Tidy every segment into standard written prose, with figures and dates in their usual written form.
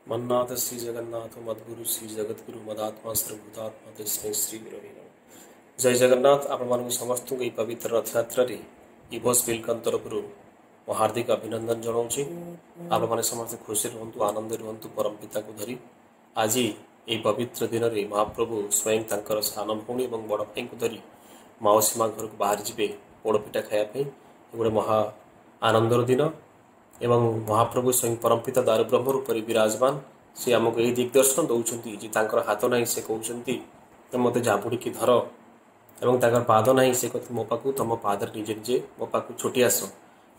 मन्नाथ श्री जगन्नाथ मद्गुरु श्री जगतगुरु मदात्मा सर्वभूतात्मा तस्मै श्री गुरवे नमः। जय जगन्नाथ। आपण समस्त को पवित्र रथ यात्रा इभोस बिल्कन तरफ हार्दिक अभिनंदन जनाऊँगी। आपने समस्त खुशी रुहतु, आनंद रुहतु। परम पिता को धरी आज ये पवित्र दिन में महाप्रभु स्वयं तंकर सान भौणी और बड़ भाई को धरी माउसी माँ घर को बाहर जी पोड़पिठा खायापी गोटे महा आनंदर दिन एवं महाप्रभु स्वयं परमपिता दारु ब्रह्म रूप विराजमान से आमको यही दिग्दर्शन दौरान हाथ ना से कहते मत झाबुड़ी धर एवं पाद ना से कहते मो पाक तुम पाद निजे निजे मो पाक छुटी आस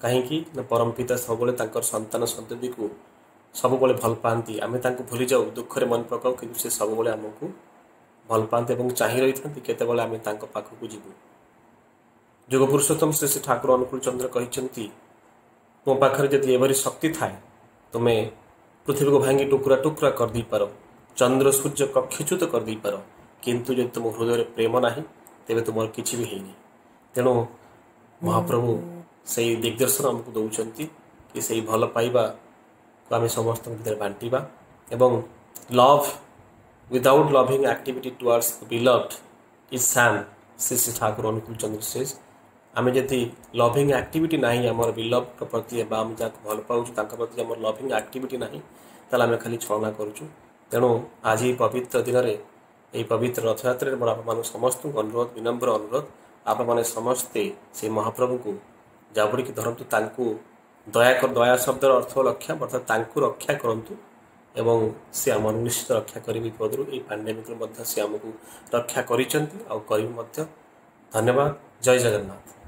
कहीं परमपिता सब संतान संतति को सब भल पाती आम भूली जाऊ दुखरे मन पकाऊ कि से सब आमको भल पाते चाह रही था केतबले आम पाखक जीवु। जुग पुरुषोत्तम श्री श्री ठाकुर अनुकूल चंद्र कहते मो पाखे जदि एवरी शक्ति थाए तुम्हें पृथ्वी को भांगी टुकुरा टुकुरा कर दी पार, चंद्र सूर्य कक्षच्युत कर दी पार, किंतु जब तुम हृदय प्रेम ना तेरे तुम किसी भी है। तेणु महाप्रभु से दिग्दर्शन आमको दौरान कि से भल पाइबा को आम समस्त भर बांटा एवं love without loving activity towards beloved is Sam Shri Shri Thakur अनुकूल चंद्र सेज आम जदि लविंग एक्टिविटी ना आमर बिलव्ड प्रति आम जहाँ भल पाऊँ प्रति आम लविंग एक्टिविटी ना ताल आम खाली छलना करुँ। तेणु आज ये पवित्र दिन में यही पवित्र रथ यात्रा मोर आप समस्त अनुरोध विनम्र अनुरोध आप मैंने समस्ते से महाप्रभु को जाबुड़ी धरतु दया शब्दर अर्थ लक्ष्य अर्थात रक्षा करूँ एवं से आम निश्चित रक्षा करी विपदू ये पांडेमिक से आमको रक्षा कर। धन्यवाद। जय जगन्नाथ।